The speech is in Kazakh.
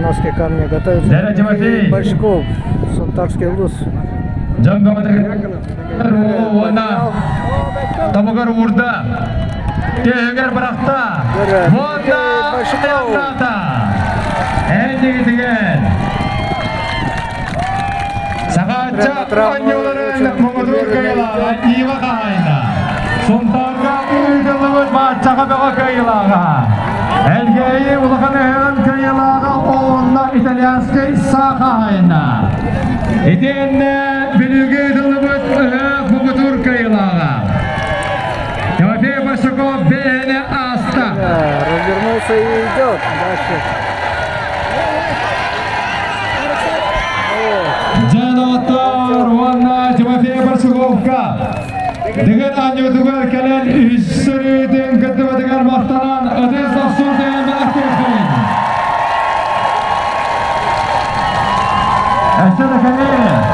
ножки камня готовится. Заря Тимофей. Большков, Сунтарский луз. Тамагар урда. Тегер брахта. Вонда Большков. Энди деген. Сагатча оньоларын Могадур кайла ива кайна. Сунтарга уйдылыбыз батчага бага кайлага. Элгеи улаханehен кайлага онна итальянский сахайна. Иденне билуге дылыбыз Могадур кайлага. Тимофей Большаков бене аста. Развернулся и идет дальше. Жанотор ванна Тимофей Большаковка. Dengan anjo tugar kalian istri dengan kedua dengan makanan ada sosok yang melakukan. Asyik kalian.